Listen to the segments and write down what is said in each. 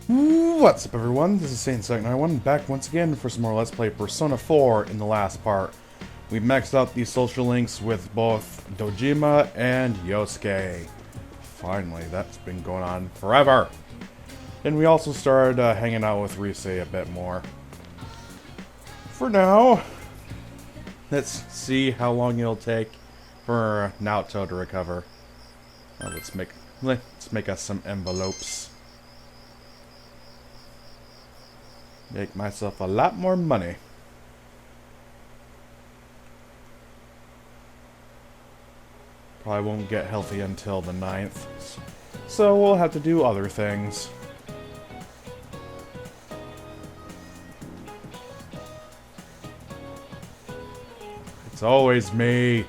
What's up, everyone? This is Saiyan back once again for some more Let's Play Persona 4 in the last part. We maxed out the social links with both Dojima and Yosuke. Finally, that's been going on forever. And we also started hanging out with Rise a bit more. For now, let's see how long it'll take for Naoto to recover. Let's make us some envelopes. Make myself a lot more money. Probably won't get healthy until the 9th. So we'll have to do other things. It's always me.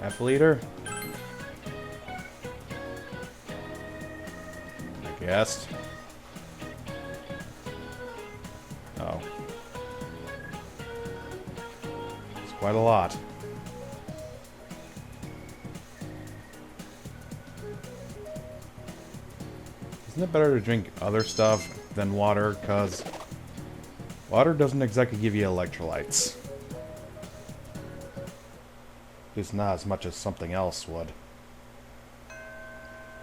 Half-liter? Guessed. Oh. It's quite a lot. Isn't it better to drink other stuff than water? Because water doesn't exactly give you electrolytes. At least not as much as something else would.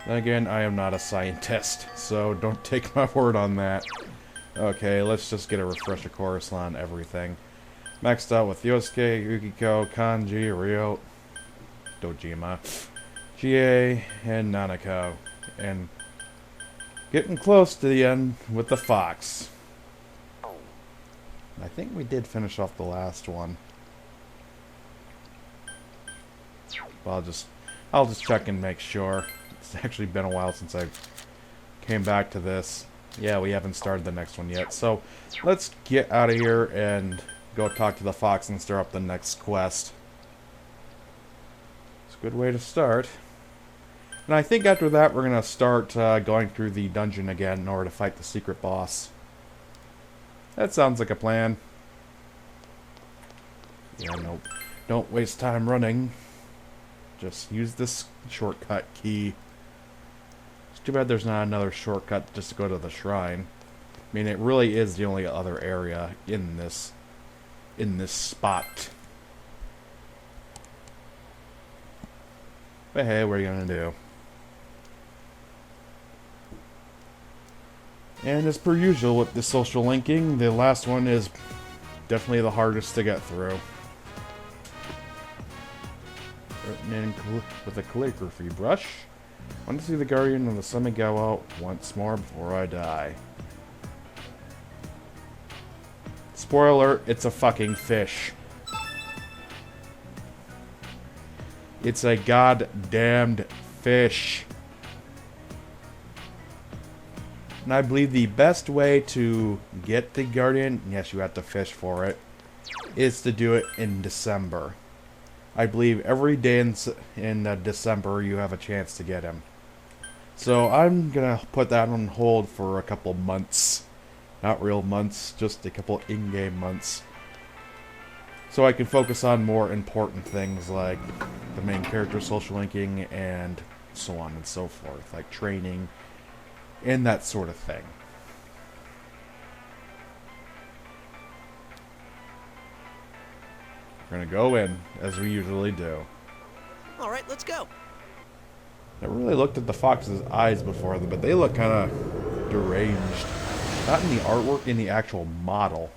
Then again, I am not a scientist, so don't take my word on that. Okay, let's just get a refresher course on everything. Maxed out with Yosuke, Yukiko, Kanji, Ryo, Dojima, Chie, and Nanako. And getting close to the end with the Fox. I think we did finish off the last one. Well, I'll just check and make sure. It's actually been a while since I came back to this. Yeah, we haven't started the next one yet. So, let's get out of here and go talk to the Fox and start up the next quest. It's a good way to start. And I think after that we're going to start going through the dungeon again in order to fight the secret boss. That sounds like a plan. Yeah, nope. Don't waste time running. Just use this shortcut key. It's too bad there's not another shortcut just to go to the shrine. I mean, it really is the only other area in this spot. But hey, what are you gonna do? And as per usual with the social linking, the last one is definitely the hardest to get through. With a calligraphy brush. I want to see the Guardian of the Semigawa once more before I die. Spoiler alert, it's a fucking fish. It's a goddamned fish. And I believe the best way to get the Guardian, yes, you have to fish for it, is to do it in December. I believe every day in December you have a chance to get him. So I'm going to put that on hold for a couple months. Not real months, just a couple in-game months. So I can focus on more important things like the main character social linking and so on and so forth. Like training and that sort of thing. We're gonna go in, as we usually do. Alright, let's go. I really looked at the fox's eyes before, but they look kind of deranged. Not in the artwork, in the actual model.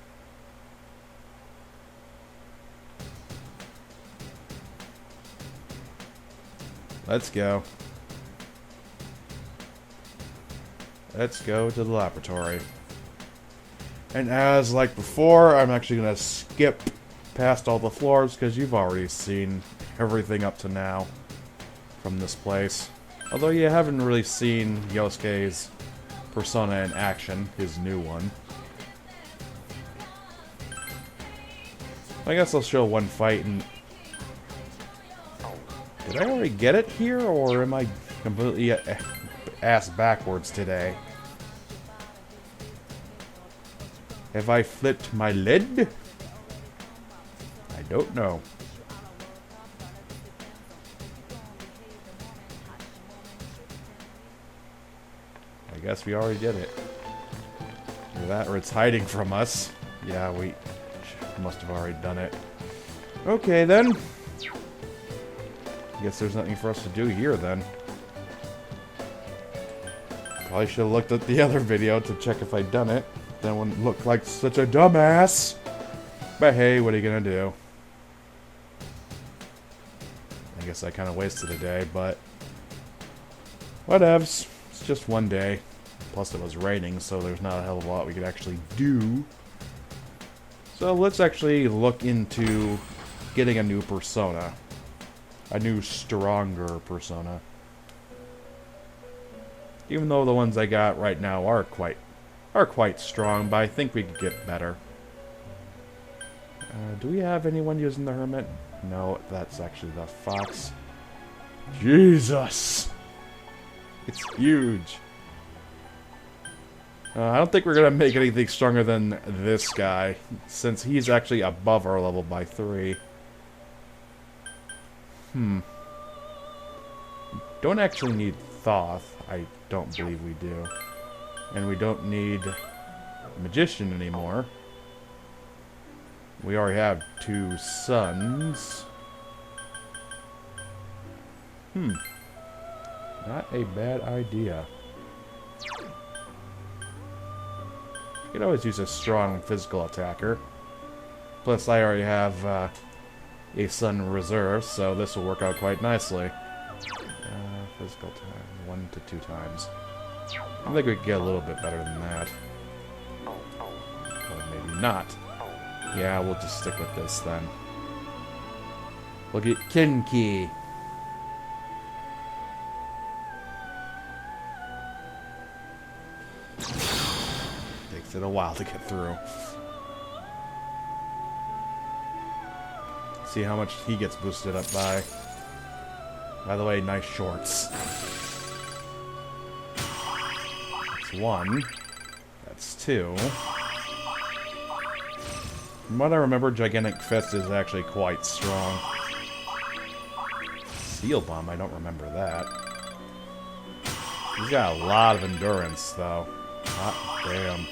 Let's go. Let's go to the laboratory. And as like before, I'm actually gonna skip past all the floors because you've already seen everything up to now from this place. Although you haven't really seen Yosuke's persona in action, his new one. I guess I'll show one fight and... Did I already get it here, or am I completely ass backwards today? Have I flipped my lid? I don't know. I guess we already did it. Either that or it's hiding from us. Yeah, we must have already done it. Okay, then. I guess there's nothing for us to do here, then. Probably should have looked at the other video to check if I'd done it. Then wouldn't look like such a dumbass. But hey, what are you gonna do? I guess I kind of wasted a day, but whatevs. It's just one day. Plus it was raining, so there's not a hell of a lot we could actually do. So let's actually look into getting a new persona. A new, stronger persona. Even though the ones I got right now are quite strong, but I think we could get better. Do we have anyone using the hermit? No, that's actually the fox. Jesus! It's huge. I don't think we're gonna make anything stronger than this guy, since he's actually above our level by 3. Don't actually need Thoth. I don't believe we do. And we don't need Magician anymore. We already have 2 sons. Not a bad idea. You could always use a strong physical attacker. Plus, I already have a son in reserve, so this will work out quite nicely. Physical time, 1 to 2 times. I think we could get a little bit better than that. Or maybe not. Yeah, we'll just stick with this then. We'll get Kinki. Takes it a while to get through. See how much he gets boosted up by. By the way, nice shorts. That's 1. That's 2. From what I remember, Gigantic Fist is actually quite strong. Seal Bomb, I don't remember that. He's got a lot of endurance, though. Hot damn.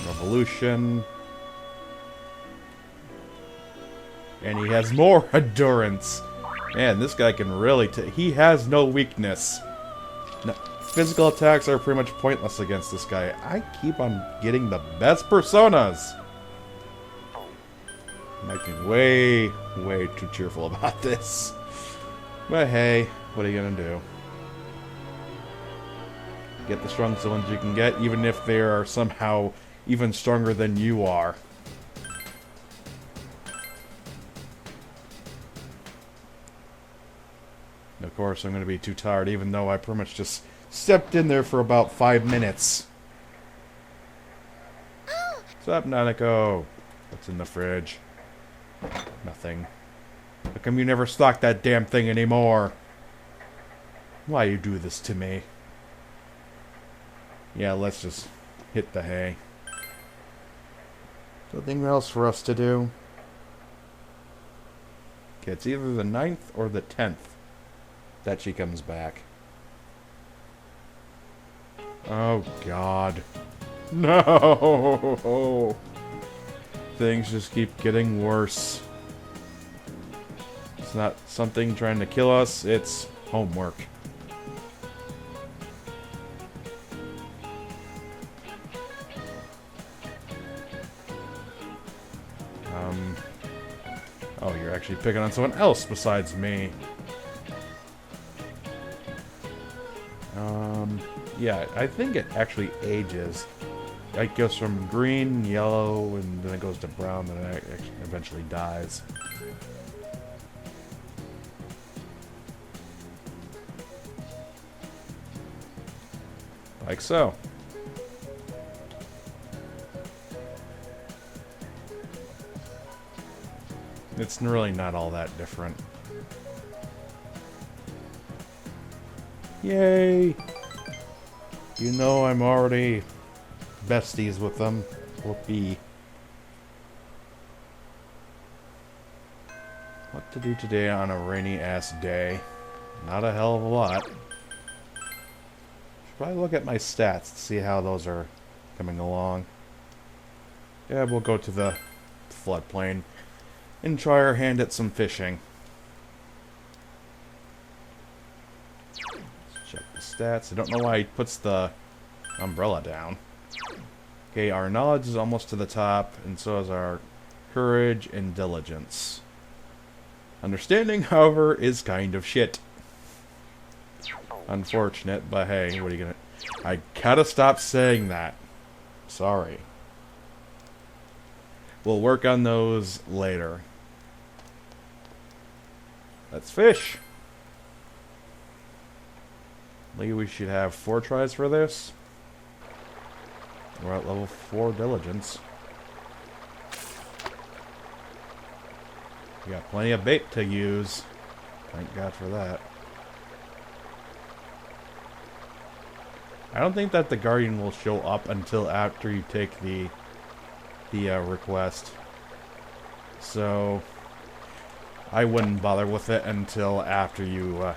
Revolution. And he has more endurance. Man, this guy can really he has no weakness. No, physical attacks are pretty much pointless against this guy. I keep on getting the best personas. I'm acting way too cheerful about this. But hey, what are you gonna do? Get the strongest ones you can get, even if they are somehow even stronger than you are. Of course, I'm going to be too tired, even though I pretty much just stepped in there for about 5 minutes. What's up, Nanako? What's in the fridge? Nothing. How come you never stock that damn thing anymore? Why you do this to me? Yeah, let's just hit the hay. Nothing else for us to do. Okay, it's either the 9th or the 10th that she comes back. Oh, God. No! Things just keep getting worse. It's not something trying to kill us, it's homework. Oh, you're actually picking on someone else besides me. Yeah, I think it actually ages. It goes from green, yellow, and then it goes to brown, and it eventually dies. Like so. It's really not all that different. Yay! You know I'm already besties with them. Whoopee. What to do today on a rainy-ass day? Not a hell of a lot. probably look at my stats to see how those are coming along. Yeah, we'll go to the floodplain and try our hand at some fishing. Let's check the stats. I don't know why he puts the umbrella down. Okay, our knowledge is almost to the top, and so is our courage and diligence. Understanding, however, is kind of shit. Unfortunate, but hey, what are you gonna... I gotta stop saying that. Sorry. We'll work on those later. Let's fish. Maybe we should have 4 tries for this. We're at level 4 diligence. We got plenty of bait to use. Thank God for that. I don't think that the Guardian will show up until after you take the request. So I wouldn't bother with it until after you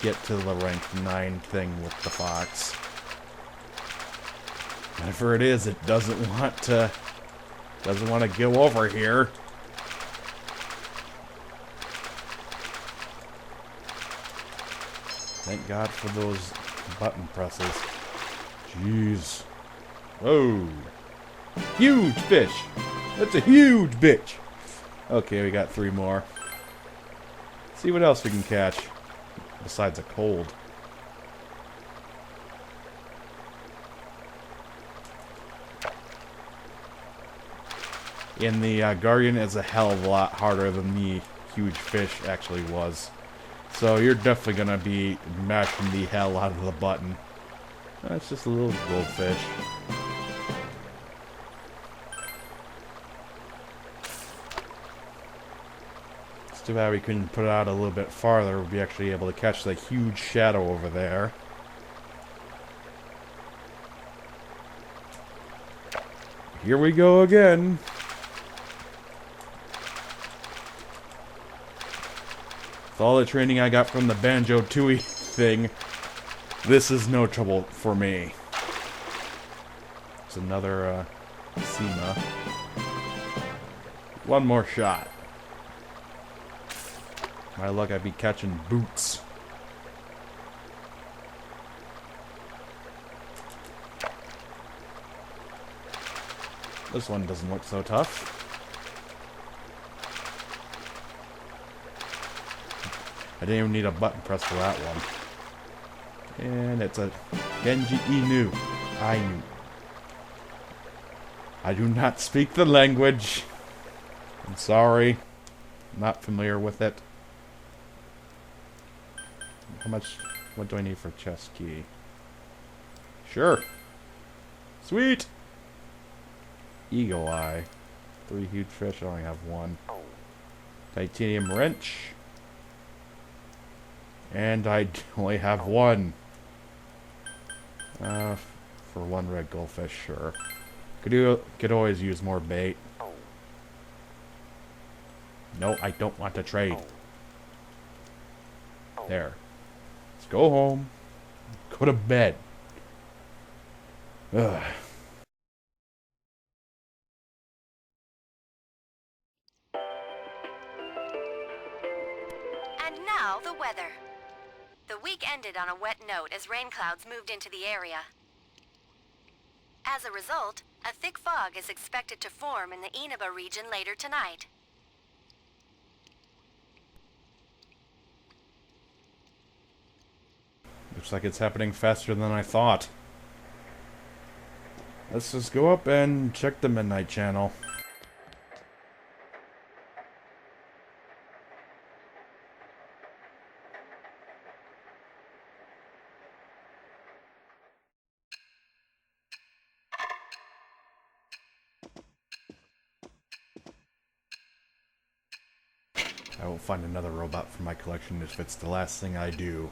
get to the rank 9 thing with the fox. Whatever it is, it doesn't want to go over here. Thank God for those button presses. Jeez. Whoa. Huge fish. That's a huge bitch. Okay, we got 3 more. Let's see what else we can catch. Besides a cold. And the Guardian is a hell of a lot harder than the huge fish actually was. So you're definitely going to be mashing the hell out of the button. That's just a little goldfish. It's too bad we couldn't put it out a little bit farther. We'd be actually able to catch the huge shadow over there. Here we go again. With all the training I got from the Banjo-Tooie thing, this is no trouble for me. It's another SEMA. One more shot. My luck, I'd be catching boots. This one doesn't look so tough. I didn't even need a button press for that one. And it's a Genji Inu. Ainu. I do not speak the language. I'm sorry. I'm not familiar with it. How much... What do I need for chest key? Sure. Sweet! Eagle Eye. 3 huge fish. I only have 1. Titanium wrench. And I only have 1. For 1 red goldfish, sure. Could always use more bait. No, I don't want to trade. There. Let's go home. Go to bed. Ugh. And now the weather. The week ended on a wet note as rain clouds moved into the area. As a result, a thick fog is expected to form in the Inaba region later tonight. Looks like it's happening faster than I thought. Let's just go up and check the Midnight Channel. I will find another robot for my collection if it's the last thing I do.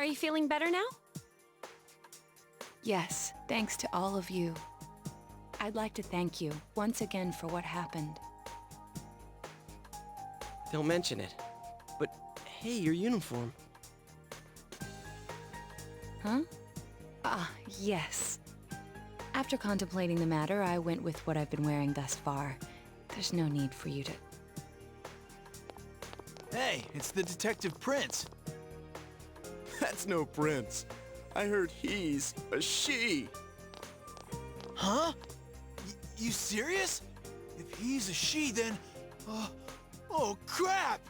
Are you feeling better now? Yes, thanks to all of you. I'd like to thank you once again for what happened. Don't mention it. But hey, your uniform. Huh? Ah, yes. After contemplating the matter, I went with what I've been wearing thus far. There's no need for you to... Hey, it's the Detective Prince. That's no prince. I heard he's a she. Huh? You serious? If he's a she, then... oh, crap!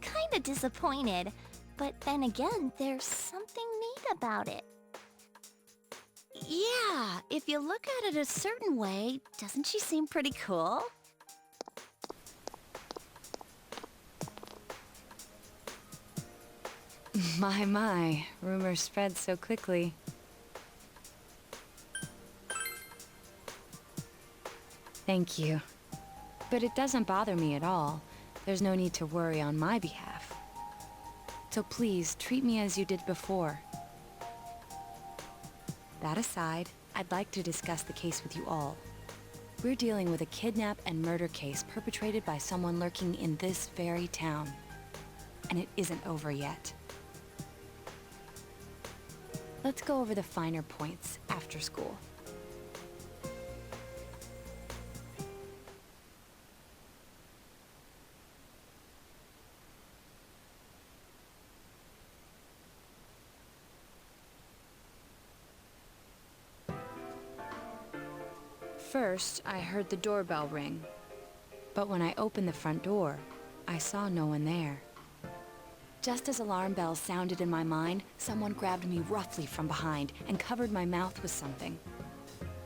Kinda disappointed. But then again, there's something neat about it. Yeah, if you look at it a certain way, doesn't she seem pretty cool? My, rumors spread so quickly. Thank you. But it doesn't bother me at all. There's no need to worry on my behalf. So please, treat me as you did before. That aside, I'd like to discuss the case with you all. We're dealing with a kidnap and murder case perpetrated by someone lurking in this very town. And it isn't over yet. Let's go over the finer points after school. First, I heard the doorbell ring. But when I opened the front door, I saw no one there. Just as alarm bells sounded in my mind, someone grabbed me roughly from behind and covered my mouth with something.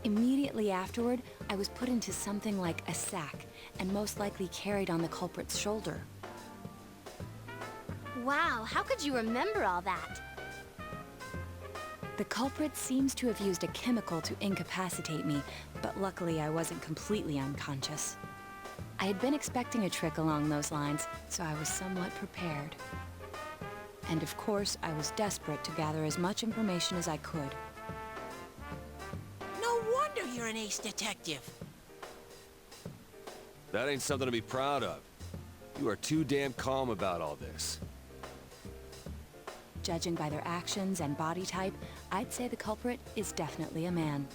Immediately afterward, I was put into something like a sack and most likely carried on the culprit's shoulder. Wow, how could you remember all that? The culprit seems to have used a chemical to incapacitate me, but luckily I wasn't completely unconscious. I had been expecting a trick along those lines, so I was somewhat prepared. And of course, I was desperate to gather as much information as I could. No wonder you're an ace detective. That ain't something to be proud of. You are too damn calm about all this. Judging by their actions and body type, I'd say the culprit is definitely a man.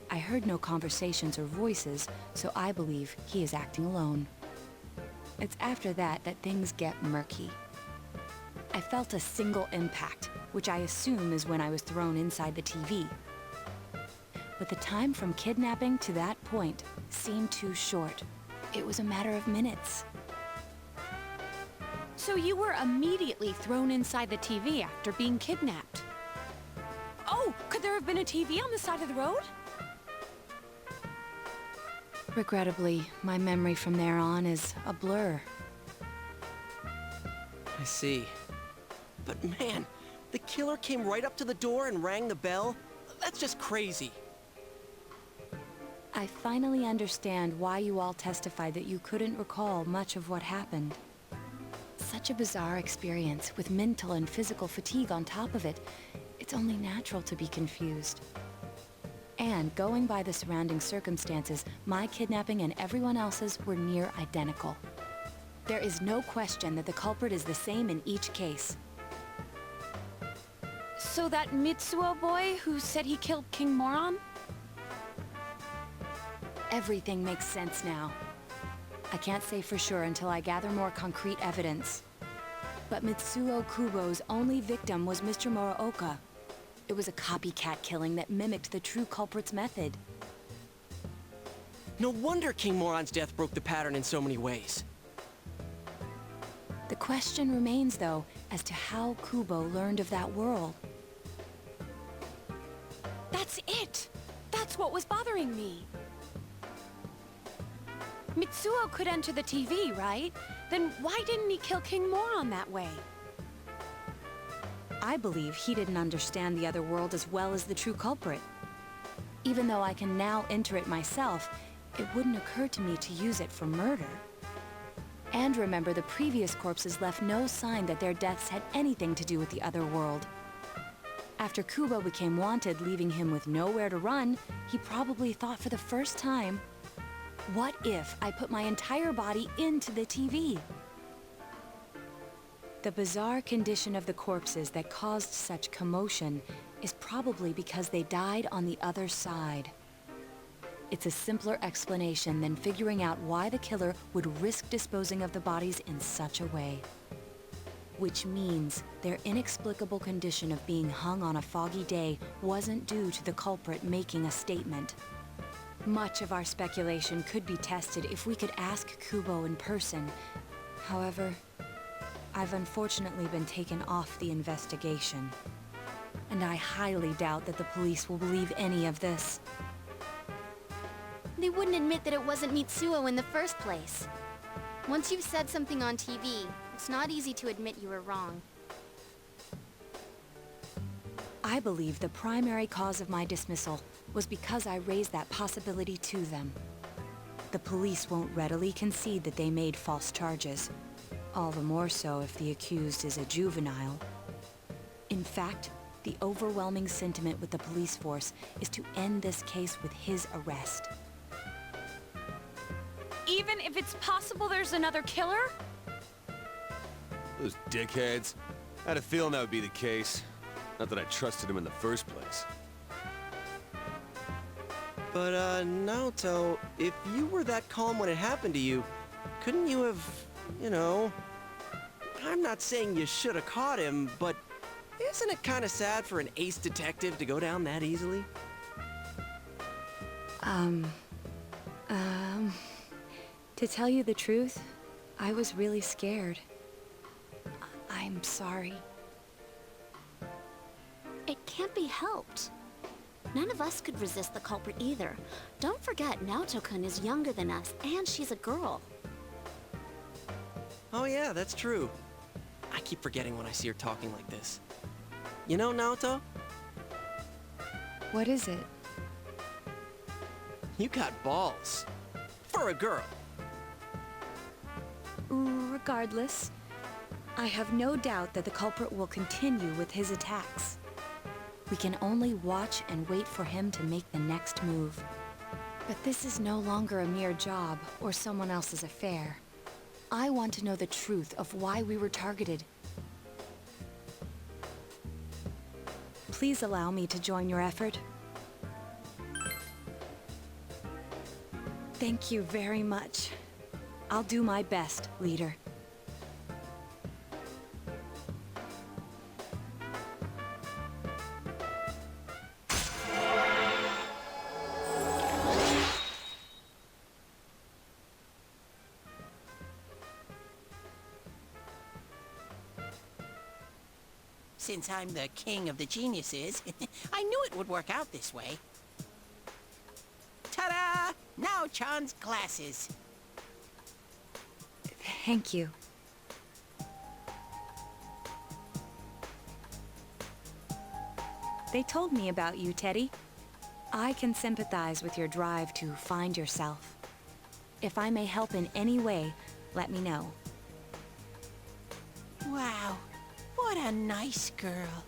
I heard no conversations or voices, so I believe he is acting alone. It's after that that things get murky. I felt a single impact, which I assume is when I was thrown inside the TV. But the time from kidnapping to that point seemed too short. It was a matter of minutes. So you were immediately thrown inside the TV after being kidnapped? Oh, could there have been a TV on the side of the road? Regrettably, my memory from there on is a blur. I see. But man, the killer came right up to the door and rang the bell? That's just crazy. I finally understand why you all testified that you couldn't recall much of what happened. Such a bizarre experience with mental and physical fatigue on top of it. It's only natural to be confused. And going by the surrounding circumstances, my kidnapping and everyone else's were near identical. There is no question that the culprit is the same in each case. So that Mitsuo boy who said he killed King Moron? Everything makes sense now. I can't say for sure until I gather more concrete evidence. But Mitsuo Kubo's only victim was Mr. Muraoka. It was a copycat killing that mimicked the true culprit's method. No wonder King Moron's death broke the pattern in so many ways. The question remains, though, as to how Kubo learned of that world. That's it! That's what was bothering me. Mitsuo could enter the TV, right? Then why didn't he kill King Moron that way? I believe he didn't understand the other world as well as the true culprit. Even though I can now enter it myself, it wouldn't occur to me to use it for murder. And remember, the previous corpses left no sign that their deaths had anything to do with the other world. After Kubo became wanted, leaving him with nowhere to run, he probably thought for the first time, what if I put my entire body into the TV? The bizarre condition of the corpses that caused such commotion is probably because they died on the other side. It's a simpler explanation than figuring out why the killer would risk disposing of the bodies in such a way. Which means their inexplicable condition of being hung on a foggy day wasn't due to the culprit making a statement. Much of our speculation could be tested if we could ask Kubo in person. However, I've unfortunately been taken off the investigation. And I highly doubt that the police will believe any of this. They wouldn't admit that it wasn't Mitsuo in the first place. Once you've said something on TV, it's not easy to admit you were wrong. I believe the primary cause of my dismissal was because I raised that possibility to them. The police won't readily concede that they made false charges. All the more so if the accused is a juvenile. In fact, the overwhelming sentiment with the police force is to end this case with his arrest. Even if it's possible there's another killer? Those dickheads. I had a feeling that would be the case. Not that I trusted him in the first place. But, Naoto, if you were that calm when it happened to you, couldn't you have, you know... I'm not saying you should have caught him, but isn't it kind of sad for an ace detective to go down that easily? To tell you the truth, I was really scared. I'm sorry. It can't be helped. None of us could resist the culprit either. Don't forget, Naoto-kun is younger than us, and she's a girl. Oh yeah, that's true. I keep forgetting when I see her talking like this. You know, Naoto, What is it? you got balls. For a girl. Regardless, I have no doubt that the culprit will continue with his attacks. We can only watch and wait for him to make the next move. But this is no longer a mere job or someone else's affair. I want to know the truth of why we were targeted. Please allow me to join your effort. Thank you very much. I'll do my best, leader. Since I'm the king of the geniuses, I knew it would work out this way. Ta-da! Now Chan's glasses. Thank you. They told me about you, Teddy. I can sympathize with your drive to find yourself. If I may help in any way, let me know. Wow, what a nice girl.